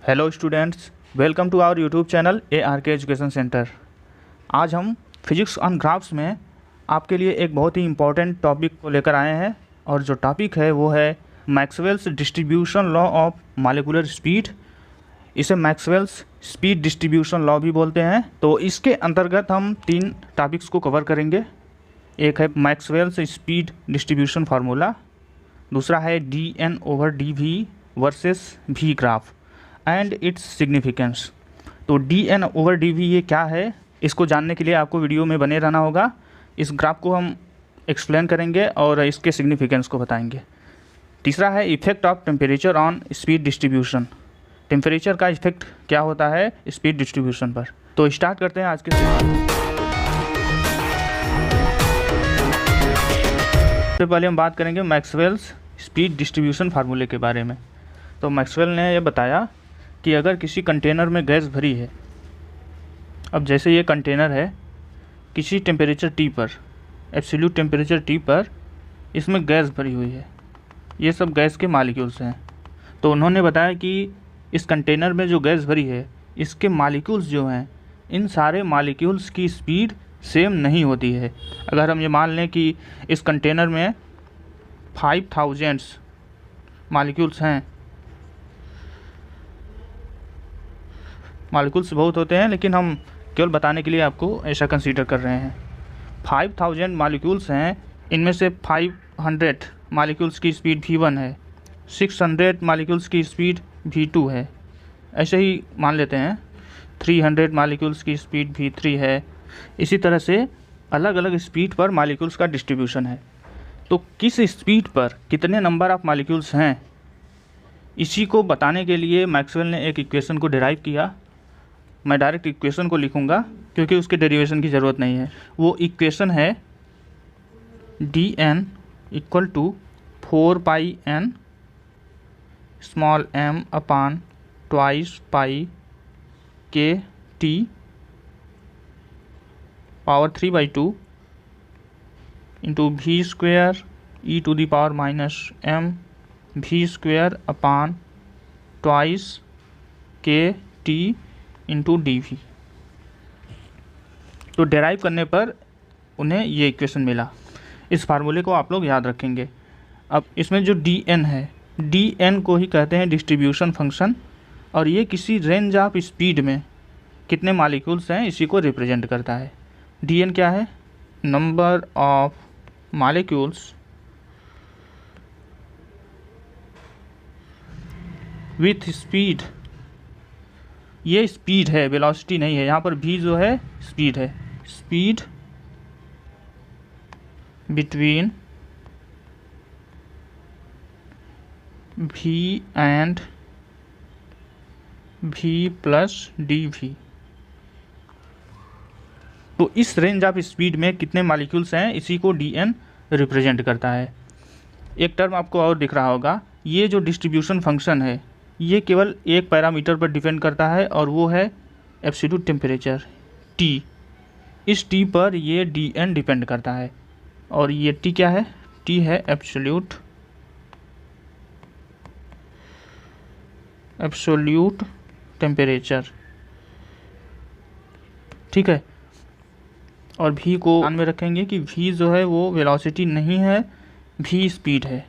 Hello students, welcome to our YouTube channel ARK education centre. आज हम physics on graphs में आपके लिए एक बहुत ही इम्पॉर्टेंट टॉपिक को लेकर आए हैं और जो टॉपिक है वो है Maxwell's distribution law of molecular speed. इसे मैक्सवेल्स स्पीड डिस्ट्रीब्यूशन लॉ भी बोलते हैं। तो इसके अंतर्गत हम 3 टॉपिक्स को कवर करेंगे। एक है मैक्सवेल्स स्पीड डिस्ट्रीब्यूशन फार्मूला, दूसरा है dN/dV versus V graph and its significance. तो dN/dV ये क्या है, इसको जानने के लिए आपको वीडियो में बने रहना होगा। इस ग्राफ को हम एक्सप्लेन करेंगे और इसके सिग्निफिकेंस को बताएंगे। तीसरा है effect of temperature on speed distribution. Temperature का इफेक्ट क्या होता है स्पीड डिस्ट्रीब्यूशन पर। तो स्टार्ट करते हैं आज के सबसे पहले हम बात करेंगे मैक्सवेल्स स्पीड डिस्ट्रीब्यूशन फार्मूले के बारे में। तो मैक्सवेल ने यह बताया कि अगर किसी कंटेनर में गैस भरी है, अब जैसे ये कंटेनर है, किसी टेम्परेचर T पर, एब्सोल्यूट टेम्परेचर T पर इसमें गैस भरी हुई है, ये सब गैस के मॉलिक्यूल्स हैं। तो उन्होंने बताया कि इस कंटेनर में जो गैस भरी है, इसके मॉलिक्यूल्स जो हैं, इन सारे मॉलिक्यूल्स की स्पीड सेम नहीं होती है। अगर हम ये मान लें कि इस कंटेनर में 5000 मॉलिक्यूल्स हैं, मॉलिक्यूल्स बहुत होते हैं लेकिन हम केवल बताने के लिए आपको ऐसा कंसीडर कर रहे हैं। 5000 मॉलिक्यूल्स हैं, इनमें से 500 मॉलिक्यूल्स की स्पीड V1 है, 600 मॉलिक्यूल्स की स्पीड V2 है, ऐसे ही मान लेते हैं 300 मॉलिक्यूल्स की स्पीड V3 है। इसी तरह से अलग अलग स्पीड पर मॉलिक्यूल्स का डिस्ट्रीब्यूशन है। तो किस स्पीड पर कितने नंबर ऑफ मॉलिक्यूल्स हैं, इसी को बताने के लिए मैक्सवेल ने एक इक्वेशन को डिराइव किया। मैं डायरेक्ट इक्वेशन को लिखूंगा क्योंकि उसके डेरिवेशन की ज़रूरत नहीं है। वो इक्वेशन है dN = 4πN m अपान 2π KT power 3/2 into V² e⁻m V² अपान 2KT इंटू dV। तो डेराइव करने पर उन्हें ये इक्वेशन मिला। इस फार्मूले को आप लोग याद रखेंगे। अब इसमें जो dN है, dN को ही कहते हैं डिस्ट्रीब्यूशन फंक्शन, और ये किसी रेंज ऑफ स्पीड में कितने मॉलिक्यूल्स हैं इसी को रिप्रेजेंट करता है। dN क्या है? Number of molecules with speed. ये स्पीड है, वेलोसिटी नहीं है। यहाँ पर V जो है स्पीड है, speed between V and V plus dV। तो इस रेंज ऑफ स्पीड में कितने मॉलिक्यूल्स हैं, इसी को dN रिप्रेजेंट करता है। एक टर्म आपको और दिख रहा होगा, ये जो डिस्ट्रीब्यूशन फंक्शन है ये केवल एक पैरामीटर पर डिपेंड करता है और वो है एब्सोल्यूट टेम्परेचर T। इस T पर ये dN डिपेंड करता है। और ये T क्या है? T है एब्सोल्यूट टेम्परेचर, ठीक है। और V को ध्यान में रखेंगे कि V जो है वो वेलोसिटी नहीं है, V स्पीड है,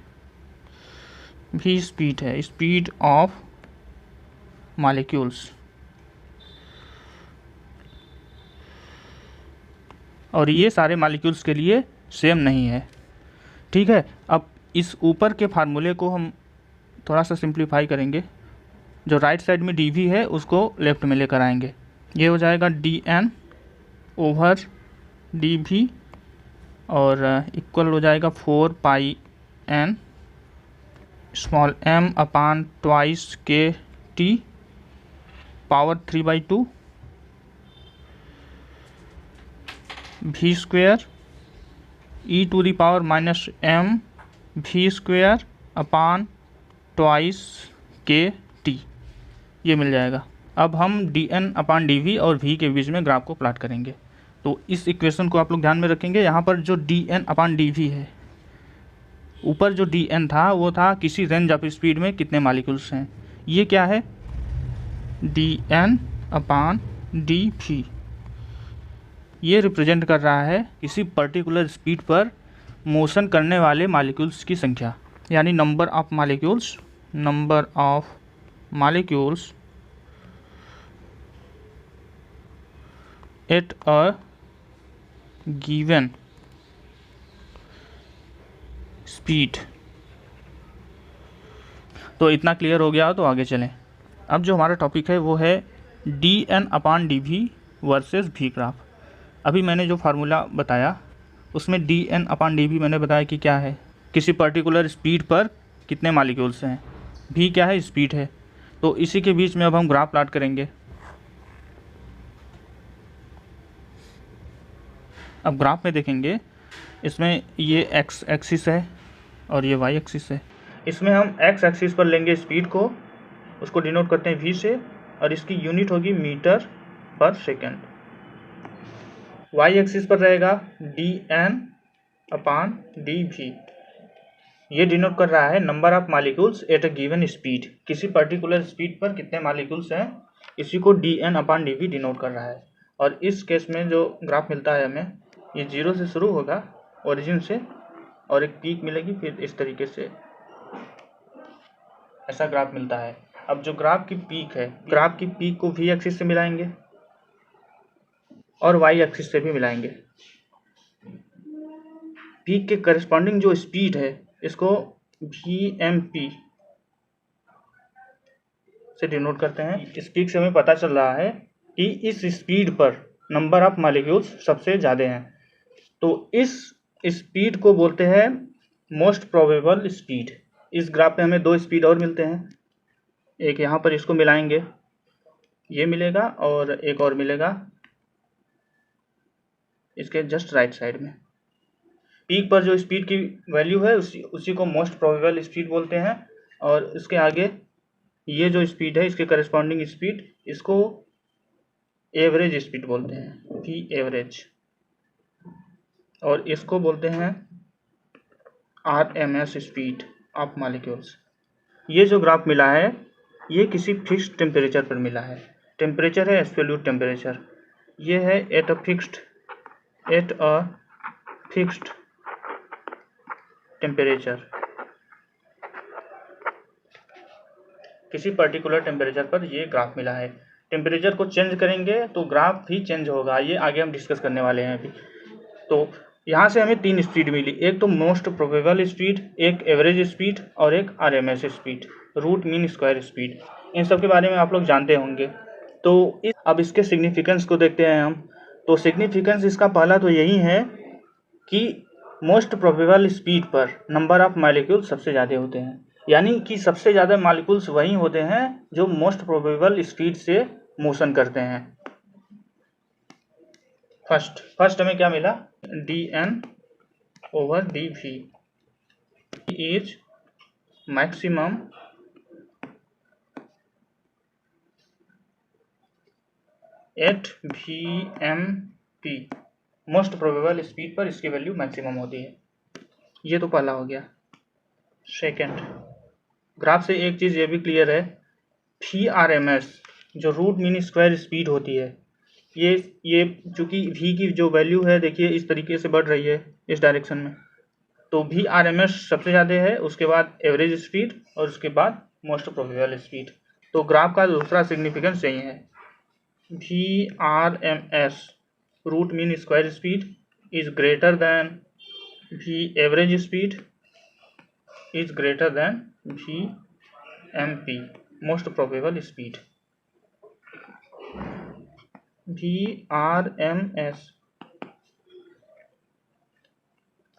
V स्पीड है, स्पीड ऑफ मॉलिक्यूल्स। और ये सारे मॉलिक्यूल्स के लिए सेम नहीं है, ठीक है। अब इस ऊपर के फार्मूले को हम थोड़ा सा सिंप्लीफाई करेंगे। जो राइट साइड में dV है उसको लेफ्ट में लेकर आएंगे। ये हो जाएगा dN/dV और इक्वल हो जाएगा 4πN m अपान 2KT power 3/2 V² e⁻m V² अपान 2KT, ये मिल जाएगा। अब हम dN/dV और V के बीच में ग्राफ को प्लॉट करेंगे। तो इस इक्वेशन को आप लोग ध्यान में रखेंगे। यहाँ पर जो dN/dV है, ऊपर जो dN था वो था किसी रेंज ऑफ स्पीड में कितने मॉलिक्यूल्स हैं। ये क्या है? dN/dV। ये रिप्रेजेंट कर रहा है किसी पर्टिकुलर स्पीड पर मोशन करने वाले मॉलिक्यूल्स की संख्या, यानी number of molecules at a given speed. तो इतना क्लियर हो गया तो आगे चलें। अब जो हमारा टॉपिक है वो है dN/dV वर्सेस V ग्राफ। अभी मैंने जो फार्मूला बताया उसमें dN/dV मैंने बताया कि क्या है, किसी पर्टिकुलर स्पीड पर कितने मॉलिक्यूल्स हैं, V क्या है, स्पीड है। तो इसी के बीच में अब हम ग्राफ प्लॉट करेंगे। अब ग्राफ में देखेंगे, इसमें ये x एक्सिस है और ये y एक्सिस है। इसमें हम x एक्सिस पर लेंगे स्पीड को, उसको डिनोट करते हैं v से, और इसकी यूनिट होगी मीटर पर सेकेंड। y एक्सिस पर रहेगा dN/dV। ये डिनोट कर रहा है number of molecules at a given speed, किसी पर्टिकुलर स्पीड पर कितने मॉलिक्यूल्स हैं, इसी को dN/dV डिनोट कर रहा है। और इस केस में जो ग्राफ मिलता है हमें, ये 0 से शुरू होगा ओरिजिन से, और एक पीक मिलेगी, फिर इस तरीके से ऐसा ग्राफ मिलता है। अब जो ग्राफ की पीक है, ग्राफ की पीक को v एक्सिस से मिलाएंगे और y एक्सिस से भी मिलाएंगे। पीक के करस्पॉन्डिंग जो स्पीड है इसको vmp से डिनोट करते हैं। इस पीक से हमें पता चल रहा है कि इस स्पीड पर नंबर ऑफ मॉलिक्यूल्स सबसे ज़्यादा हैं। तो इस स्पीड को बोलते हैं मोस्ट प्रोबेबल स्पीड। इस ग्राफ में हमें दो स्पीड और मिलते हैं, एक यहाँ पर इसको मिलाएंगे, ये मिलेगा, और एक और मिलेगा इसके जस्ट राइट साइड में। पीक पर जो स्पीड की वैल्यू है उसी को मोस्ट प्रोबेबल स्पीड बोलते हैं, और इसके आगे ये जो स्पीड है, इसके करस्पॉन्डिंग स्पीड, इसको एवरेज स्पीड बोलते हैं, v एवरेज, और इसको बोलते हैं RMS स्पीड ऑफ मॉलिक्यूल्स। ये जो ग्राफ मिला है ये किसी फिक्स्ड टेम्परेचर पर मिला है। टेम्परेचर है एब्सोल्यूट टेम्परेचर। ये है एट अ फिक्स्ड टेम्परेचर, किसी पर्टिकुलर टेम्परेचर पर ये ग्राफ मिला है। टेम्परेचर को चेंज करेंगे तो ग्राफ भी चेंज होगा, ये आगे हम डिस्कस करने वाले हैं अभी। तो यहाँ से हमें तीन स्पीड मिली, एक तो मोस्ट प्रोबेबल स्पीड, एक एवरेज स्पीड, और एक RMS speed, root mean square speed. इन सब के बारे में आप लोग जानते होंगे। तो अब इसके सिग्निफिकेंस को देखते हैं हम। तो सिग्निफिकेंस इसका पहला तो यही है कि मोस्ट प्रोबेबल स्पीड पर नंबर ऑफ मॉलिक्यूल सबसे ज़्यादा होते हैं, यानी कि सबसे ज़्यादा मॉलिक्यूल्स वही होते हैं जो मोस्ट प्रोबेबल स्पीड से मोशन करते हैं। फर्स्ट हमें क्या मिला, dN/dV is maximum at VMP। Most probable speed पर इसकी वैल्यू मैक्सिमम होती है। ये तो पहला हो गया। सेकंड, ग्राफ से एक चीज़ ये भी क्लियर है, VRMS जो रूट मीन स्क्वायर स्पीड होती है, ये चूँकि v की जो वैल्यू है देखिए इस तरीके से बढ़ रही है इस डायरेक्शन में, तो VRMS सबसे ज़्यादा है, उसके बाद एवरेज स्पीड, और उसके बाद मोस्ट प्रोबेबल स्पीड। तो ग्राफ का दूसरा सिग्निफिकेंस यही है, VRMS root mean square speed is greater than V average speed is greater than VMP most probable speed. VRMS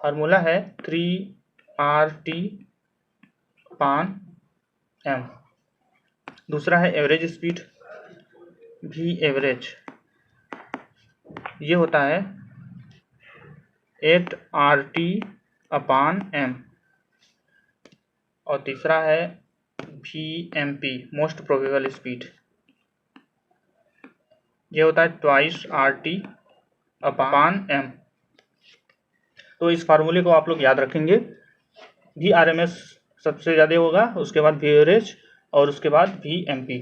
formula है 3RT/m। दूसरा है एवरेज स्पीड, V एवरेज, ये होता है 8RT/m। और तीसरा है VMP मोस्ट प्रोबेबल स्पीड, ये होता है 2RT/m। तो इस फार्मूले को आप लोग याद रखेंगे। VRMS सबसे ज़्यादा होगा, उसके बाद V एवरेज, और उसके बाद VMP।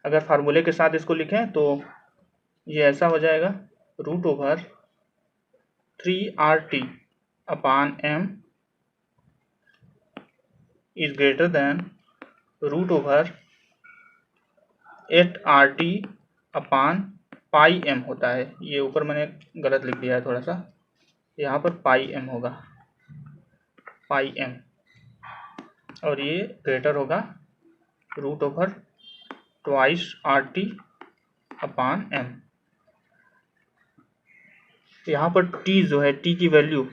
अगर फार्मूले के साथ इसको लिखें तो ये ऐसा हो जाएगा, √3RT upon m is greater than √8RT upon pi m होता है। ये ऊपर मैंने गलत लिख दिया है थोड़ा सा, यहाँ पर पाई m होगा, पाई m, और ये ग्रेटर होगा √2RT अपान m। यहाँ पर t जो है, t की वैल्यू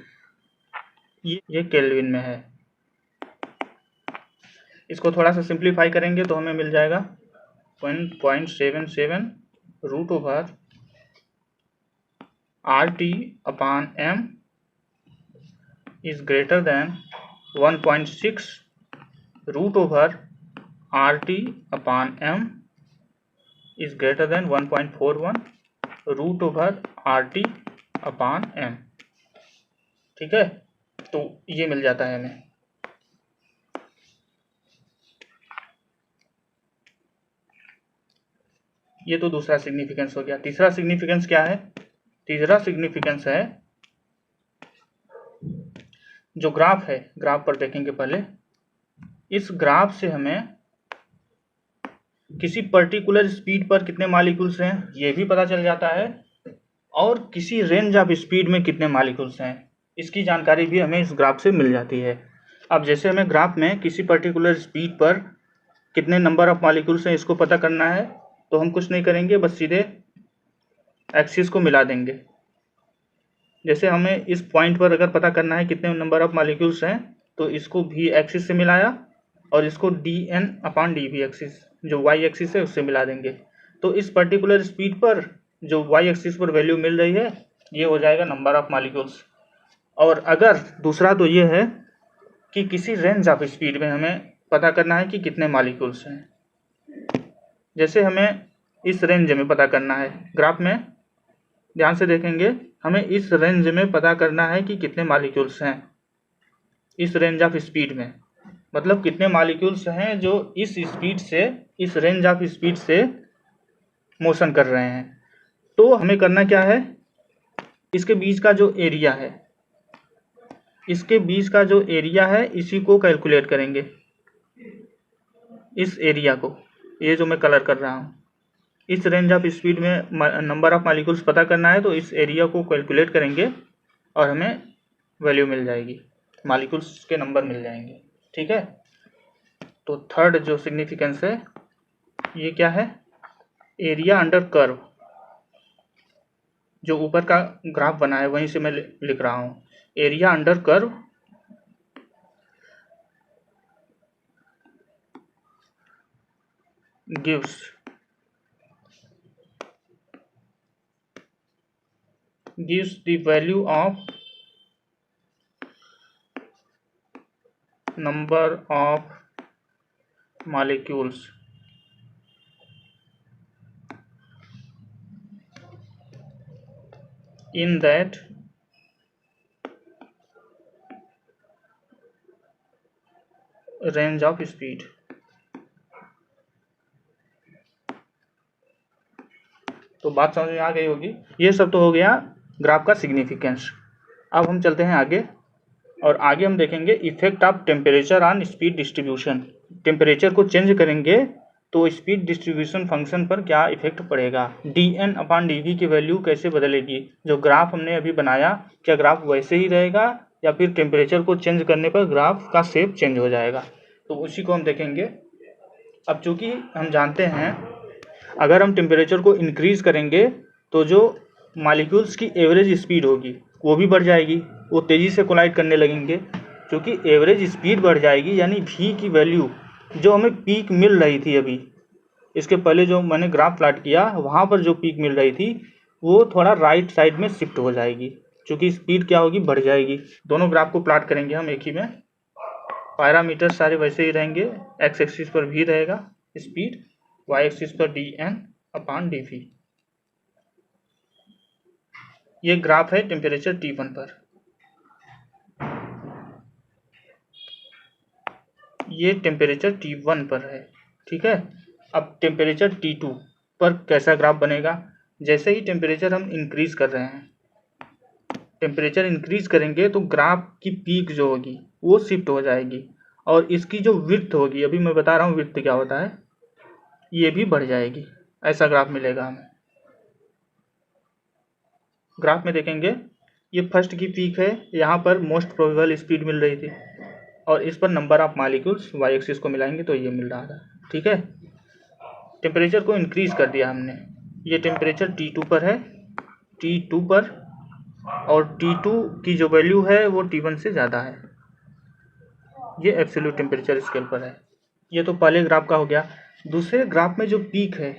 ये केल्विन में है। इसको थोड़ा सा सिंप्लीफाई करेंगे तो हमें मिल जाएगा 0.77 √RT upon m is greater than 1.6 √RT upon m is greater than 1.41 √RT upon m। ठीक है, तो ये मिल जाता है हमें। ये तो दूसरा सिग्निफिकेंस हो गया। तीसरा सिग्निफिकेंस क्या है? तीसरा सिग्निफिकेंस है, जो ग्राफ है, ग्राफ पर देखेंगे पहले। इस ग्राफ से हमें किसी पर्टिकुलर स्पीड पर कितने मॉलिक्यूल्स हैं ये भी पता चल जाता है, और किसी रेंज ऑफ स्पीड में कितने मॉलिक्यूल्स हैं इसकी जानकारी भी हमें इस ग्राफ से मिल जाती है। अब जैसे हमें ग्राफ में किसी पर्टिकुलर स्पीड पर कितने नंबर ऑफ मॉलिक्यूल्स हैं इसको पता करना है, तो हम कुछ नहीं करेंगे, बस सीधे एक्सिस को मिला देंगे। जैसे हमें इस पॉइंट पर अगर पता करना है कितने नंबर ऑफ मॉलिक्यूल्स हैं, तो इसको भी एक्सिस से मिलाया और इसको dn अपान dv एक्सिस, जो y एक्सिस है, उससे मिला देंगे। तो इस पर्टिकुलर स्पीड पर जो y एक्सिस पर वैल्यू मिल रही है ये हो जाएगा नंबर ऑफ मॉलिक्यूल्स। और अगर दूसरा तो ये है कि किसी रेंज ऑफ स्पीड में हमें पता करना है कि कितने मॉलिक्यूल्स हैं। जैसे हमें इस रेंज में पता करना है, ग्राफ में ध्यान से देखेंगे, हमें इस रेंज में पता करना है कि कितने मॉलिक्यूल्स हैं इस रेंज ऑफ स्पीड में, मतलब कितने मॉलिक्यूल्स हैं जो इस स्पीड से, इस रेंज ऑफ स्पीड से मोशन कर रहे हैं। तो हमें करना क्या है, इसके बीच का जो एरिया है, इसके बीच का जो एरिया है इसी को कैलकुलेट करेंगे। इस एरिया को, ये जो मैं कलर कर रहा हूँ, इस रेंज ऑफ स्पीड में नंबर ऑफ मॉलिक्यूल्स पता करना है, तो इस एरिया को कैलकुलेट करेंगे और हमें वैल्यू मिल जाएगी, मॉलिक्यूल्स के नंबर मिल जाएंगे। ठीक है, तो थर्ड जो सिग्निफिकेंस है ये क्या है, एरिया अंडर कर्व। जो ऊपर का ग्राफ बना है वहीं से मैं लिख रहा हूँ, area under curve gives the value of number of molecules in that range of speed। तो बात समझ में आ गई होगी। ये सब तो हो गया ग्राफ का सिग्निफिकेंस। अब हम चलते हैं आगे, और आगे हम देखेंगे effect of temperature on speed distribution. Temperature को चेंज करेंगे तो स्पीड डिस्ट्रीब्यूशन फंक्शन पर क्या इफेक्ट पड़ेगा, dn अपान dv की वैल्यू कैसे बदलेगी। जो ग्राफ हमने अभी बनाया, क्या ग्राफ वैसे ही रहेगा या फिर टेम्परेचर को चेंज करने पर ग्राफ का शेप चेंज हो जाएगा, तो उसी को हम देखेंगे। अब चूंकि हम जानते हैं अगर हम टेम्परेचर को इंक्रीज करेंगे तो जो मॉलिक्यूल्स की एवरेज स्पीड होगी वो भी बढ़ जाएगी, वो तेज़ी से कोलाइड करने लगेंगे। क्योंकि एवरेज स्पीड बढ़ जाएगी यानी v की वैल्यू, जो हमें पीक मिल रही थी अभी, इसके पहले जो मैंने ग्राफ प्लॉट किया वहाँ पर जो पीक मिल रही थी वो थोड़ा राइट साइड में शिफ्ट हो जाएगी, क्योंकि स्पीड क्या होगी, बढ़ जाएगी। दोनों ग्राफ को प्लॉट करेंगे हम एक ही में, पैरामीटर सारे वैसे ही रहेंगे, एक्स एक्सिस पर v रहेगा स्पीड, वाई एक्सिस पर dn अपान dv। ये ग्राफ है टेम्परेचर T1 पर, ये टेम्परेचर T1 पर है। ठीक है, अब टेम्परेचर T2 पर कैसा ग्राफ बनेगा, जैसे ही टेम्परेचर हम इंक्रीज़ कर रहे हैं, टेम्परेचर इंक्रीज़ करेंगे तो ग्राफ की पीक जो होगी वो शिफ्ट हो जाएगी और इसकी जो विड्थ होगी, अभी मैं बता रहा हूँ विड्थ क्या होता है, ये भी बढ़ जाएगी। ऐसा ग्राफ मिलेगा हमें। ग्राफ में देखेंगे ये फर्स्ट की पीक है, यहाँ पर मोस्ट प्रोबेबल स्पीड मिल रही थी और इस पर number of molecules Y axis को मिलाएंगे तो ये मिल रहा था। ठीक है, टेम्परेचर को इंक्रीज़ कर दिया हमने, ये टेम्परेचर T2 पर है, T2 पर, और T2 की जो वैल्यू है वो T1 से ज़्यादा है, ये एब्सोल्यूट टेम्परेचर स्केल पर है। ये तो पहले ग्राफ का हो गया। दूसरे ग्राफ में जो पीक है,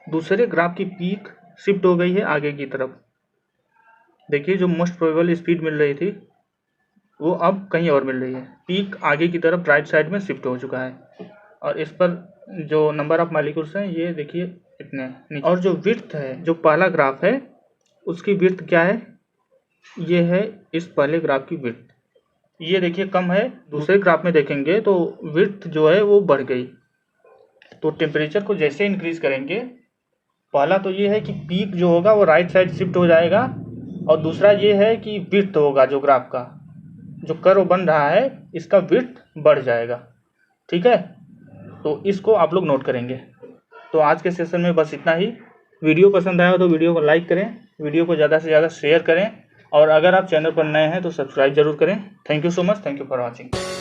दूसरे ग्राफ की पीक शिफ्ट हो गई है आगे की तरफ। देखिए जो मोस्ट प्रोबेबल स्पीड मिल रही थी वो अब कहीं और मिल रही है, पीक आगे की तरफ राइट साइड में शिफ्ट हो चुका है और इस पर जो नंबर ऑफ मॉलिक्यूल्स हैं ये देखिए इतने। और जो विड्थ है, जो पहला ग्राफ है उसकी विड्थ क्या है, ये है इस पहले ग्राफ की विड्थ, ये देखिए कम है। दूसरे ग्राफ में देखेंगे तो विड्थ जो है वो बढ़ गई। तो टेम्परेचर को जैसे इंक्रीज करेंगे, पहला तो ये है कि पीक जो होगा वो राइट साइड शिफ्ट हो जाएगा और दूसरा ये है कि विड्थ होगा, जो ग्राफ का जो कर्व बन रहा है इसका विड्थ बढ़ जाएगा। ठीक है, तो इसको आप लोग नोट करेंगे। तो आज के सेशन में बस इतना ही। वीडियो पसंद आया हो तो वीडियो को लाइक करें, वीडियो को ज़्यादा से ज़्यादा शेयर करें और अगर आप चैनल पर नए हैं तो सब्सक्राइब जरूर करें। Thank you so much, thank you for watching.